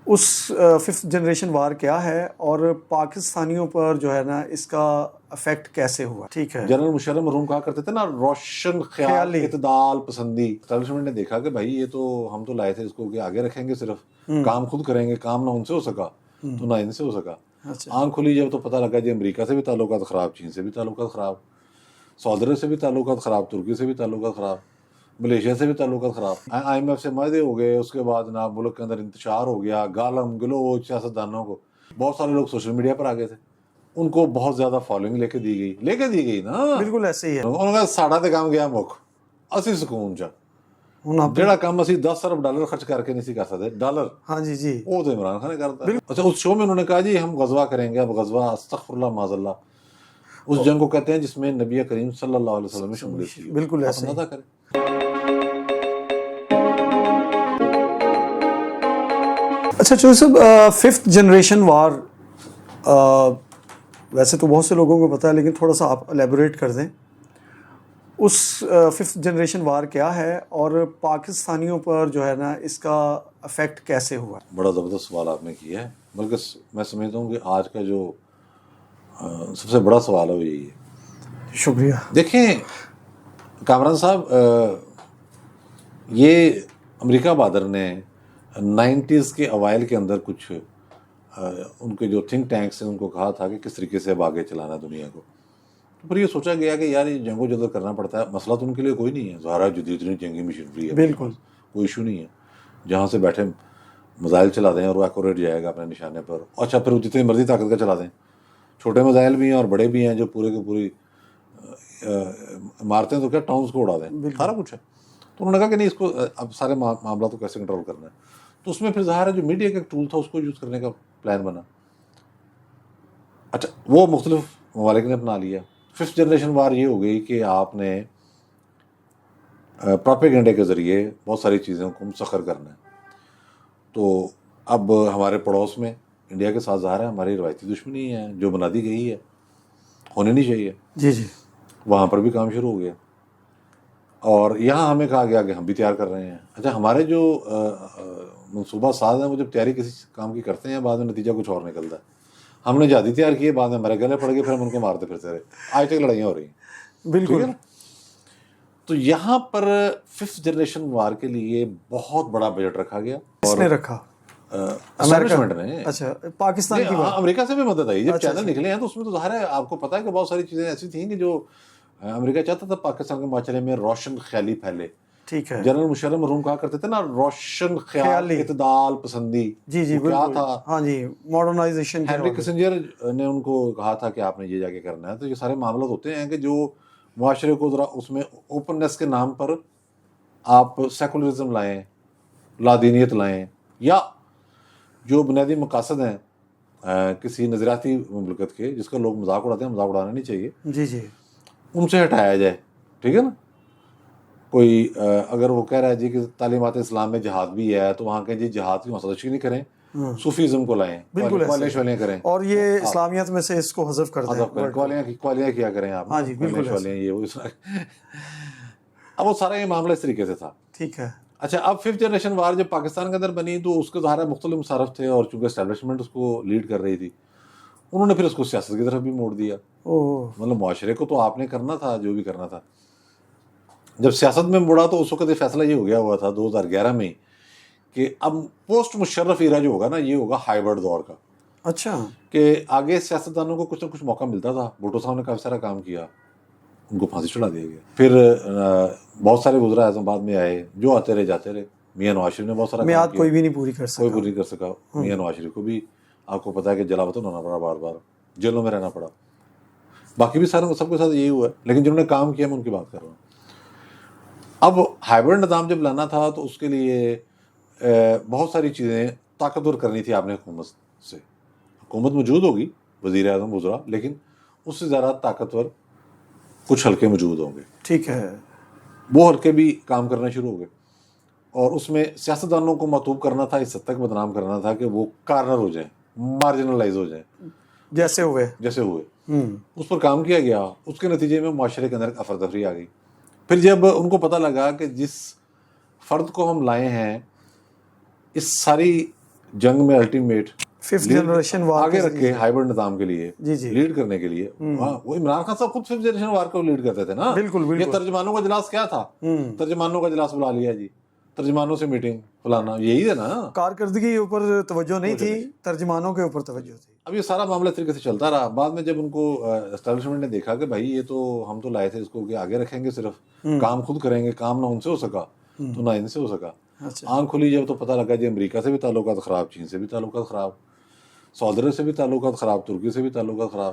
اس fifth generation وار کیا ہے اور پاکستانیوں پر جو ہے نا اس کا افیکٹ کیسے ہوا؟ ٹھیک ہے. جنرل مشرف مرحوم کہا کرتے تھے نا روشن خیال اعتدال پسندی. اسٹیبلشمنٹ نے دیکھا کہ بھائی یہ تو ہم تو لائے تھے اس کو کہ آگے رکھیں گے، صرف کام خود کریں گے، کام نہ ان سے ہو سکا تو نہ ان سے ہو سکا. آنکھ کھلی جب تو پتہ لگا جی امریکہ سے بھی تعلقات خراب، چین سے بھی تعلقات خراب، سعودی عرب سے بھی تعلقات خراب، ترکی سے بھی تعلقات خراب، ملیشیا سے بھی تعلقات خراب، آئی ایم ایف سے معاہدے ہو گئے. اس کے بعد جناب ملک کے اندر انتشار ہو گیا، گالم گلوچ سیاستدانوں کو. بہت سارے لوگ سوشل میڈیا پر آ گئے تھے، ان کو بہت زیادہ فالوئنگ لے کے دی گئی نا. بالکل ایسے ہی ہے. انہوں نے ساڑھا تے کام گیا مک اسی سکون چا جڑا کام اسی $10 ارب خرچ کر کے نہیں سی کر سکتے ڈالر. ہاں جی جی وہ تو عمران خان نے کرتا ہے. اچھا اس شو میں انہوں نے کہا جی ہم غزوہ کریں گے. اب غزوہ استغفر اللہ معاذ اللہ اس جنگ کو کہتے ہیں جس میں نبی کریم صلی اللہ علیہ وسلم نے شمولیت کی. بالکل ایسے اندازہ کریں. اچھا چوہدری صاحب، ففتھ جنریشن وار ویسے تو بہت سے لوگوں کو پتہ ہے لیکن تھوڑا سا آپ الیبوریٹ کر دیں. اس ففتھ جنریشن وار کیا ہے اور پاکستانیوں پر جو ہے نا اس کا افیکٹ کیسے ہوا؟ بڑا زبردست سوال آپ نے کیا ہے، بلکہ میں سمجھتا ہوں کہ آج کا جو سب سے بڑا سوال ہے وہ یہی ہے. شکریہ. دیکھیں کامران صاحب، یہ امریکہ بادر نے 90s کے اوائل کے اندر کچھ ان کے جو تھنک ٹینکس ہیں ان کو کہا تھا کہ کس طریقے سے اب آگے چلانا دنیا کو. تو پھر یہ سوچا گیا کہ یار یہ جنگ و جدل کرنا پڑتا ہے. مسئلہ تو ان کے لیے کوئی نہیں ہے، ظاہر جدید جنگی مشینری ہے، بالکل کوئی ایشو نہیں ہے. جہاں سے بیٹھے میزائل چلا دیں اور وہ ایکوریٹ جائے گا اپنے نشانے پر. اچھا پھر جتنی مرضی طاقت کا چلا دیں، چھوٹے میزائل بھی ہیں اور بڑے بھی ہیں جو پورے کے پوری مارتے ہیں تو کیا ٹاؤنز کو اڑا دیں، سارا کچھ ہے. تو انہوں نے کہا کہ نہیں اس کو اب سارے معاملات کو کیسے کنٹرول کرنا ہے. تو اس میں پھر ظاہر ہے جو میڈیا کا ایک ٹول تھا اس کو یوز کرنے کا پلان بنا. اچھا وہ مختلف ممالک نے اپنا لیا. ففتھ جنریشن وار یہ ہو گئی کہ آپ نے پروپیگنڈے کے ذریعے بہت ساری چیزوں کو مسخر کرنا ہے. تو اب ہمارے پڑوس میں انڈیا کے ساتھ ظاہر ہے ہماری روایتی دشمنی ہے جو بنا دی گئی ہے، ہونی نہیں چاہیے. جی جی وہاں پر بھی کام شروع ہو گیا اور یہاں ہمیں کہا گیا کہ ہم بھی تیار کر رہے ہیں. اچھا ہمارے جو منصوبہ ساز ہیں وہ جب تیاری کسی کام کی کرتے ہیں بعد میں نتیجہ کچھ اور نکلتا ہے. ہم نے جہادی تیار کیے، بعد میں ہمارے گلے پڑ گئے، پھر ہم ان کو مارتے پھرتے رہے. آج تک لڑائیاں ہو رہی ہیں. بالکل. تو یہاں پر ففتھ جنریشن وار کے لیے بہت بڑا بجٹ رکھا گیا. کس نے رکھا؟ اسٹیبلشمنٹ نے. اچھا پاکستان کی بات. امریکہ سے بھی مدد آئی. جب چینل نکلے ہیں تو اس میں تو ظاہر ہے آپ کو پتا ہے کہ بہت ساری چیزیں ایسی تھیں کہ جو امریکہ چاہتا تھا پاکستان کے معاشرے میں روشن خیالی پھیلے. ٹھیک ہے. جنرل مشرف مرحوم کہا کرتے تھے نا روشن خیال اعتدال پسندی. جی جی کیا تھا؟ ہاں جی ماڈرنائزیشن. ہینری کسنجر نے ان کو کہا تھا کہ آپ نے یہ جا کے کرنا ہے. تو یہ سارے معاملات ہوتے ہیں کہ جو معاشرے کو ذرا اس میں اوپننیس کے نام پر آپ سیکولرزم لائیں، لادینیت لائیں، یا جو بنیادی مقاصد ہیں کسی نظریاتی مملکت کے جس کا لوگ مذاق اڑاتے ہیں، مذاق اڑانا نہیں چاہیے. جی جی ان سے ہٹایا جائے. ٹھیک ہے نا. کوئی اگر وہ کہہ رہا ہے جی کہ تعلیمات اسلام میں جہاد بھی ہے تو وہاں کہ جی جہاد کی حوصلہ نہیں کریں، صوفیزم کو لائیں، قوالیاں شوالیاں کریں اور یہ اسلامیت میں سے اس کو حذف کر دیں، قوالیاں کیا کریں آپ. ہاں جی بالکل شوالیاں یہ وہ اب وہ سارا یہ معاملہ اس طریقے سے تھا. ٹھیک ہے. اچھا اب ففتھ جنریشن وار جب پاکستان کے اندر بنی تو اس کے ظاہر مختلف مصارف تھے اور چونکہ اسٹیبلشمنٹ اس کو لیڈ کر رہی تھی انہوں نے پھر اس کو سیاست کی طرف بھی موڑ دیا. مطلب معاشرے کو تو آپ نے کرنا تھا جو بھی کرنا تھا. جب سیاست میں مڑا تو اس وقت یہ فیصلہ یہ ہو گیا ہوا تھا 2011 میں کہ اب پوسٹ مشرف ایرا جو ہوگا نا یہ ہوگا ہائیبرڈ دور کا. اچھا کہ آگے سیاستدانوں کو کچھ نہ کچھ موقع ملتا تھا. بھٹو صاحب نے کافی سارا کام کیا، ان کو پھانسی چڑھا دیا گیا. پھر بہت سارے وزراء اعظم بعد میں آئے جو آتے رہے جاتے رہے. میاں نواز شریف نے بہت سارا میعاد کوئی بھی نہیں پوری کر سکا. کوئی پوری نہیں کر سکا. میاں نواز شریف کو بھی آپ کو پتا ہے کہ جلا وطن ہونا پڑا، بار بار جیلوں میں رہنا پڑا. باقی بھی سارے سب کے ساتھ یہی ہوا ہے، لیکن جنہوں نے کام کیا میں ان کی بات کر رہا ہوں. اب ہائیبرڈ نظام جب لانا تھا تو اس کے لیے بہت ساری چیزیں طاقتور کرنی تھی آپ نے حکومت سے. حکومت موجود ہوگی، وزیر اعظم وزراء، لیکن اس سے زیادہ طاقتور کچھ حلقے موجود ہوں گے. ٹھیک ہے. وہ حلقے بھی کام کرنا شروع ہو گئے اور اس میں سیاستدانوں کو مطلوب کرنا تھا، اس حد تک بدنام کرنا تھا کہ وہ کارنر ہو جائیں، مارجنلائز ہو جائیں جیسے ہوئے. اس پر کام کیا گیا. اس کے نتیجے میں معاشرے کے اندر افراتفری آ گئی. پھر جب ان کو پتہ لگا کہ جس فرد کو ہم لائے ہیں اس ساری جنگ میں الٹیمیٹ ففتھ جنریشن وار آگے رکھ کے ہائبرڈ نظام کے لیے جی جی لیڈ کرنے کے لیے وہ عمران خان صاحب خود ففتھ جنریشن وار کو لیڈ کرتے تھے نا. بالکل یہ ترجمانوں کا اجلاس کیا تھا؟ ترجمانوں کا اجلاس بلا لیا جی, ترجمانوں سے میٹنگ فلانا, یہی ہے نا. کارکردگی کے اوپر توجہ نہیں تھی, ترجمانوں کے اوپر توجہ تھی. اب یہ سارا معاملہ طریقے سے چلتا رہا. بعد میں جب ان کو اسٹیبلشمنٹ نے دیکھا کہ بھائی یہ تو ہم تو لائے تھے اس کو کہ آگے رکھیں گے, صرف کام خود کریں گے, کام نہ ان سے ہو سکا تو نہ ان سے ہو سکا. آنکھ کھلی جب تو پتہ لگا جی امریکہ سے بھی تعلقات خراب, چین سے بھی تعلقات خراب, سعودی عرب سے بھی تعلقات خراب, ترکی سے بھی تعلقات خراب,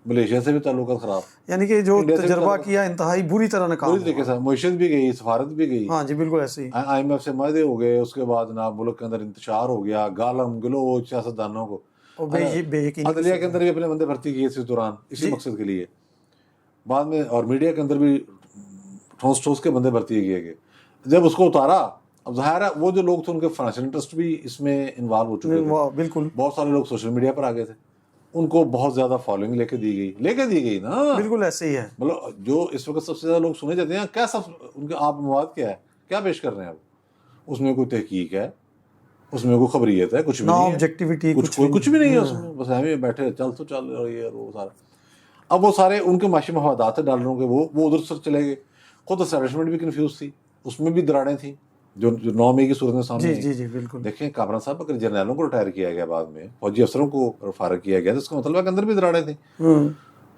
ملیشیا سے بھی تعلقات خراب. یعنی کہ جو تجربہ کیا انتہائی بری طرح ناکام, پوری طریقے سے معیشت بھی گئی, سفارت بھی گئی. ہاں جی بالکل ایسے ہی. آئی ایم ایف سے معاہدے ہو گئے, اس کے بعد جناب ملک کے اندر انتشار ہو گیا, گالم گلوچ سیاستدانوں کو. عدلیہ کے اندر بھی اپنے بندے بھرتی کیے اس دوران اسی مقصد کے لیے. بعد میں اور میڈیا کے اندر بھی ٹھوس ٹھوس کے بندے بھرتی کیے گئے. جب اس کو اتارا, اب ظاہر ہے وہ جو لوگ تھے ان کے فائنینشیل انٹرسٹ بھی اس میں انوالو ہو چکے تھے. بالکل بہت سارے لوگ سوشل میڈیا پر آ گئے تھے, ان کو بہت زیادہ فالوئنگ لے کے دی گئی نا. بالکل ایسے ہی ہے. مطلب جو اس وقت سب سے زیادہ لوگ سنے جاتے ہیں, کیا سب ان کے آپ مواد کیا ہے, کیا پیش کر رہے ہیں اب؟ اس میں کوئی تحقیق ہے, اس میں کوئی خبریت ہے, کچھ بھی نہیں ہے, آبجیکٹیویٹی کچھ بھی نہیں ہے اس میں. بس ہم ہی بیٹھے چل تو چل رہی ہے وہ سارا. اب وہ سارے ان کے معاشی مفادات ہیں ڈالروں کے, وہ ادھر سے چلے گئے. خود اسٹیبلشمنٹ بھی کنفیوز تھی, اس میں بھی دراڑیں تھیں جو 9 مئی کی صورت میں سامنے جی جی بالکل. دیکھیں کامران صاحب, اگر جرنیلوں کو ریٹائر کیا گیا, بعد میں فوجی افسروں کو فارغ کیا گیا, تو اس کا مطلب ہے کہ اندر بھی دراڑیں تھیں.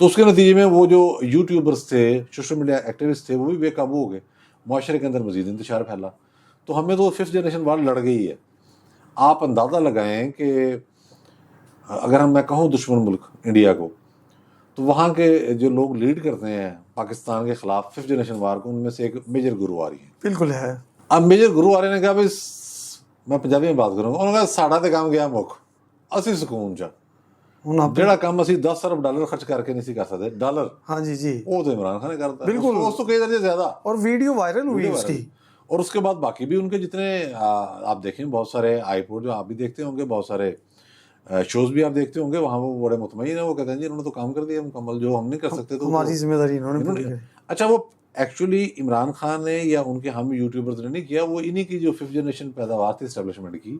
تو اس کے نتیجے میں وہ جو یوٹیوبرس تھے, سوشل میڈیا ایکٹیوسٹ تھے, وہ بھی بے قابو ہو گئے, معاشرے کے اندر مزید انتشار پھیلا. تو ہمیں تو ففتھ جنریشن وار لڑ گئی ہے. آپ اندازہ لگائیں کہ اگر میں کہوں دشمن ملک انڈیا کو, تو وہاں کے جو لوگ لیڈ کرتے ہیں پاکستان کے خلاف ففتھ جنریشن وار کو, ان میں سے ایک میجر گرو آ رہی ہے. بالکل ہے. اب میجر گرو آ رہے نے کہا بھائی, میں پنجابی میں بات کروں گا, انہوں نے کہا ساڑا تے کام گیا مک اسی سکون چا, جہاں کام اسی $10 ارب خرچ کر کے نہیں سی کر سکتے ڈالر. ہاں جی جی وہ تو عمران خان نے کرتا ہے, بالکل, اس تو کئی درجے زیادہ. اور ویڈیو وائرل ہوئی اس کی. اور اس کے بعد باقی بھی ان کے جتنے آپ دیکھیں, بہت سارے آئی پورٹ جو آپ بھی دیکھتے ہوں گے, بہت سارے شوز بھی آپ دیکھتے ہوں گے, وہاں وہ بڑے مطمئن ہیں, وہ کہتے ہیں جی انہوں نے تو کام کر دیا مکمل, جو ہم نہیں کر سکتے تو ہماری ذمہ داری انہوں نے پوری کی. اچھا, وہ ایکچولی عمران خان نے یا ان کے ہم یوٹیوبرز نے نہیں کیا, وہ انہی کی جو ففتھ جنریشن پیداوار تھی اسٹیبلشمنٹ کی,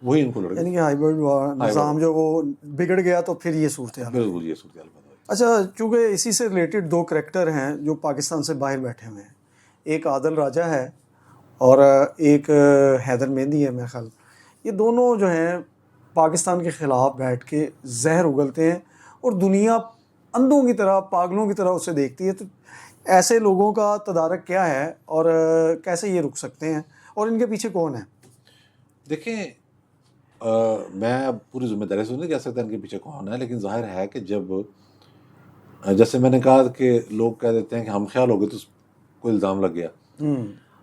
وہی ان کو لڑ گئی. یعنی کہ ہائبرڈ نظام جو وہ بگڑ گیا تو پھر یہ صورتحال. بالکل یہ صورتحال پیدا ہوئی. اچھا, چونکہ اسی سے ریلیٹڈ 2 کریکٹر ہیں جو پاکستان سے باہر بیٹھے ہوئے ہیں, ایک عادل راجہ ہے اور ایک حیدر مہندی ہے میرا خیال. یہ دونوں جو ہیں پاکستان کے خلاف بیٹھ کے زہر اگلتے ہیں, اور دنیا اندھوں کی طرح, پاگلوں کی طرح اسے دیکھتی ہے. تو ایسے لوگوں کا تدارک کیا ہے اور کیسے یہ رک سکتے ہیں, اور ان کے پیچھے کون ہے؟ دیکھیں, میں اب پوری ذمہ داری سے نہیں کہہ سکتا ان کے پیچھے کون ہے, لیکن ظاہر ہے کہ جب جیسے میں نے کہا کہ لوگ کہہ دیتے ہیں کہ ہم خیال ہو گئے تو کوئی الزام لگ گیا.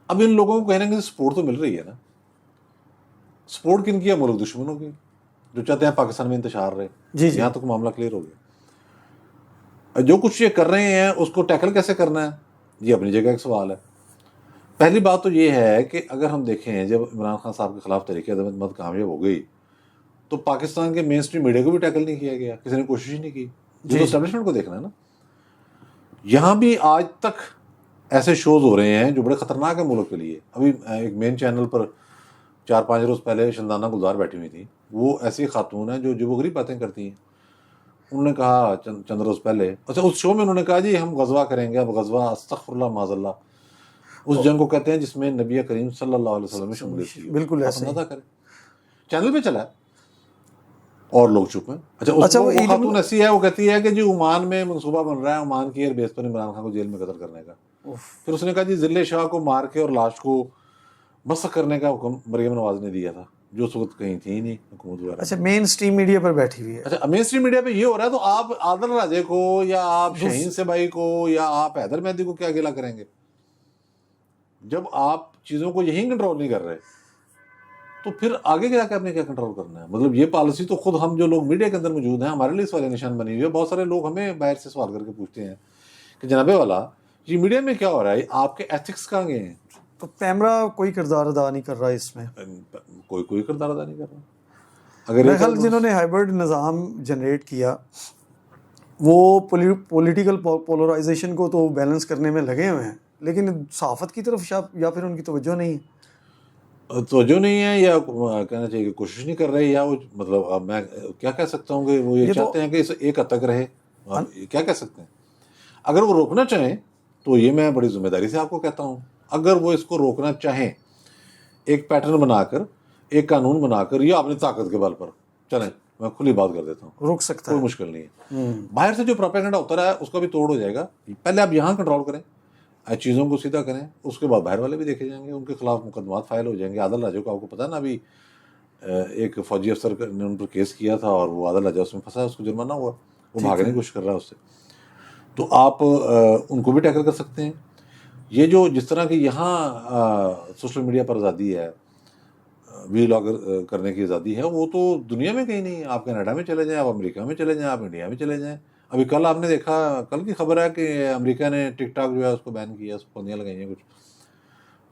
اب ان لوگوں کو کہنے کے سپورٹ تو مل رہی ہے نا. سپورٹ کن کی ہے؟ ملک دشمنوں کی, جو چاہتے ہیں پاکستان میں انتشار رہے. یہاں تک معاملہ کلیئر ہو گیا. جو کچھ یہ کر رہے ہیں اس کو ٹیکل کیسے کرنا ہے, یہ اپنی جگہ ایک سوال ہے. پہلی بات تو یہ ہے کہ اگر ہم دیکھیں, جب عمران خان صاحب کے خلاف تحریک عدم کامیاب ہو گئی, تو پاکستان کے مین اسٹریم میڈیا کو بھی ٹیکل نہیں کیا گیا, کسی نے کوشش ہی نہیں کی. جو اسٹیبلشمنٹ کو دیکھنا ہے نا, یہاں بھی آج تک ایسے شوز ہو رہے ہیں جو بڑے خطرناک ہیں ملک کے لیے. ابھی ایک مین چینل پر 4-5 روز پہلے شندانہ گلزار بیٹھی ہوئی تھی, وہ ایسی خاتون ہیں جو وہ غریب باتیں کرتی ہیں. انہوں نے کہا چند روز پہلے, اچھا اس شو میں انہوں نے کہا جی ہم غزوہ کریں گے. اب غزوہ استغفر اللہ معاذ اللہ, اس جنگ کو کہتے ہیں جس میں نبی کریم صلی اللہ علیہ وسلم نے شمولیت کی. بالکل ایسا اندازہ کریں, چینل پہ چلا ہے اور لوگ چپ ہیں. اچھا وہ خاتون ایسی ہے, وہ کہتی ہے کہ جی عمان میں منصوبہ بن رہا ہے, عمان کی ایئر بیس پر عمران خان کو جیل میں قتل کرنے کا. پھر اس نے کہا جی ذل شاہ کو مار کے اور لاش کو مسخ کرنے کا حکم مریم نواز نے دیا تھا, جو اس وقت کہیں تھی نہیں حکومت وغیرہ. اچھا, مین اسٹریم میڈیا پر بیٹھی ہوئی ہے. اچھا, مین اسٹریم میڈیا پہ یہ ہو رہا ہے, تو آپ عادل راجے کو یا آپ شہین سے بھائی کو یا آپ حیدر مہندی کو کیا گلا کریں گے؟ جب آپ چیزوں کو یہی کنٹرول نہیں کر رہے, تو پھر آگے کیا کرنے, کیا کنٹرول کرنا ہے؟ مطلب یہ پالیسی تو خود ہم جو لوگ میڈیا کے اندر موجود ہیں ہمارے لیے سوال نشان بنی ہوئی ہے. بہت سارے لوگ ہمیں باہر سے سوال کر کے پوچھتے ہیں کہ جناب والا یہ میڈیا میں کیا ہو رہا ہے, آپ کے ایتھکس کہاں گئے ہیں؟ تو کیمرہ کوئی کردار ادا نہیں کر رہا ہے اس میں, کوئی کردار ادا نہیں کر رہا. میرے خیال جنہوں نے ہائبرڈ نظام جنریٹ کیا وہ پولیٹیکل پولرائزیشن کو تو بیلنس کرنے میں لگے ہوئے ہیں, لیکن صحافت کی طرف یا پھر ان کی توجہ نہیں ہے. توجہ نہیں ہے یا کہنا چاہیے کہ کوشش نہیں کر رہے, یا وہ مطلب اب میں کیا کہہ سکتا ہوں کہ وہ یہ چاہتے ہیں کہ اس ایک حد تک رہے, کیا کہہ سکتے ہیں. اگر وہ روکنا چاہیں تو یہ میں بڑی ذمہ داری سے آپ کو کہتا ہوں, اگر وہ اس کو روکنا چاہیں ایک پیٹرن بنا کر, ایک قانون بنا کر, یا اپنی طاقت کے بل پر, چلیں میں کھلی بات کر دیتا ہوں, روک سکتا ہے, کوئی مشکل نہیں ہے. باہر سے جو پروپیگنڈا ہوتا رہا ہے اس کا بھی توڑ ہو جائے گا. پہلے آپ یہاں کنٹرول کریں, چیزوں کو سیدھا کریں, اس کے بعد باہر والے بھی دیکھے جائیں گے, ان کے خلاف مقدمات فائل ہو جائیں گے. عادل راجو کو آپ کو پتہ ہے نا, ابھی ایک فوجی افسر نے ان پر کیس کیا تھا اور وہ عادل راجو اس میں پھنسا, اس کو جرمانہ ہوا, وہ بھاگنے کی کوشش کر رہا ہے اس سے. تو آپ ان کو بھی ٹیکل کر سکتے ہیں. یہ جو جس طرح کی یہاں سوشل میڈیا پر آزادی ہے, وی لاگر کرنے کی آزادی ہے, وہ تو دنیا میں کہیں نہیں ہے. آپ کینیڈا میں چلے جائیں, آپ امریکہ میں چلے جائیں, آپ انڈیا میں چلے جائیں. ابھی کل آپ نے دیکھا, کل کی خبر ہے کہ امریکہ نے ٹک ٹاک جو ہے اس کو بین کیا, اس کو پابندیاں لگائی ہیں کچھ.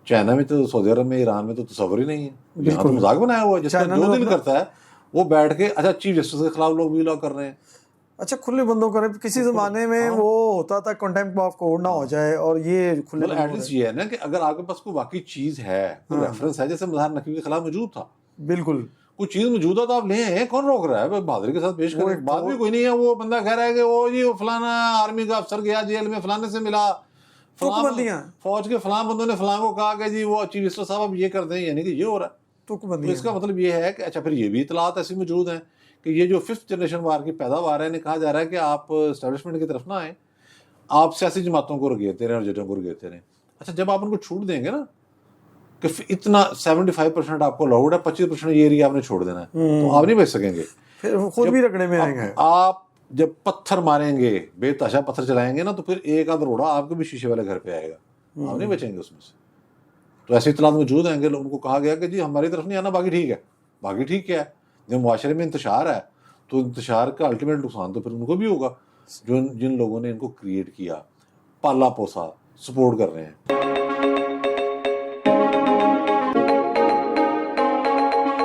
چائنا میں تو, سعودی عرب میں, ایران میں تو تصور ہی نہیں ہے. یہاں تو مذاق بنایا ہوا ہے, جس کا جو دل کرتا ہے وہ بیٹھ کے, اچھا چیف جسٹس کے خلاف لوگ وی لاگ کر رہے ہیں. اچھا کھلے بندوں کریں. کسی زمانے میں وہ ہوتا تھا کنٹمپٹ آف کورٹ نہ ہو جائے, اور یہ کھلے ایٹ لیسٹ یہ ہے نا کہ اگر آپ کے پاس کوئی واقعی چیز ہے, کوئی ریفرنس ہے, جیسے مظاہر نقوی کے خلاف موجود تھا, بالکل کوئی چیز موجود ہے تو آپ لیں, کون روک رہا ہے؟ بہادری کے ساتھ پیش کریں. بات بھی کوئی نہیں ہے, وہ بندہ کہہ رہا ہے کہ وہ جی فلانا آرمی کا افسر گیا جیل میں, فلانے سے ملا, فوج کے فلاں بندوں نے فلاں کو کہا کہ جی وہ چیف منسٹر صاحب اب یہ کر دیں, یعنی کہ یہ ہو رہا ہے. تو اس کا مطلب یہ ہے کہ اچھا پھر یہ بھی اطلاعات ایسی موجود ہیں کہ یہ جو 5th جنریشن وار کی پیداوار ہے, کہا جا رہا ہے کہ آپ اسٹیبلشمنٹ کی طرف نہ آئیں, آپ سیاسی جماعتوں کو رگیتے رہیں اور ججوں کو رگیتے رہیں. اچھا جب آپ ان کو چھوٹ دیں گے نا کہ اتنا 75% آپ کو الاؤڈ ہے, 25% یہ ایریا آپ نے چھوڑ دینا ہے, تو آپ نہیں بچ سکیں گے, پھر خود بھی رگڑے میں آئیں گے. آپ جب پتھر ماریں گے, بے تحاشا پتھر چلائیں گے نا, تو پھر ایک آدھ روڑا آپ کے بھی شیشے والے گھر پہ آئے گا, آپ نہیں بچیں گے اس میں سے. تو ایسے اطلاعات موجود ہیں کہ ان کو کہا گیا کہ جی ہماری طرف نہیں آنا, باقی ٹھیک ہے. باقی ٹھیک کیا ہے, جب معاشرے میں انتشار ہے تو انتشار کا الٹیمیٹ نقصان تو پھر ان کو بھی ہوگا, جن لوگوں نے ان کو کریٹ کیا, پالا پوسا, سپورٹ کر رہے ہیں.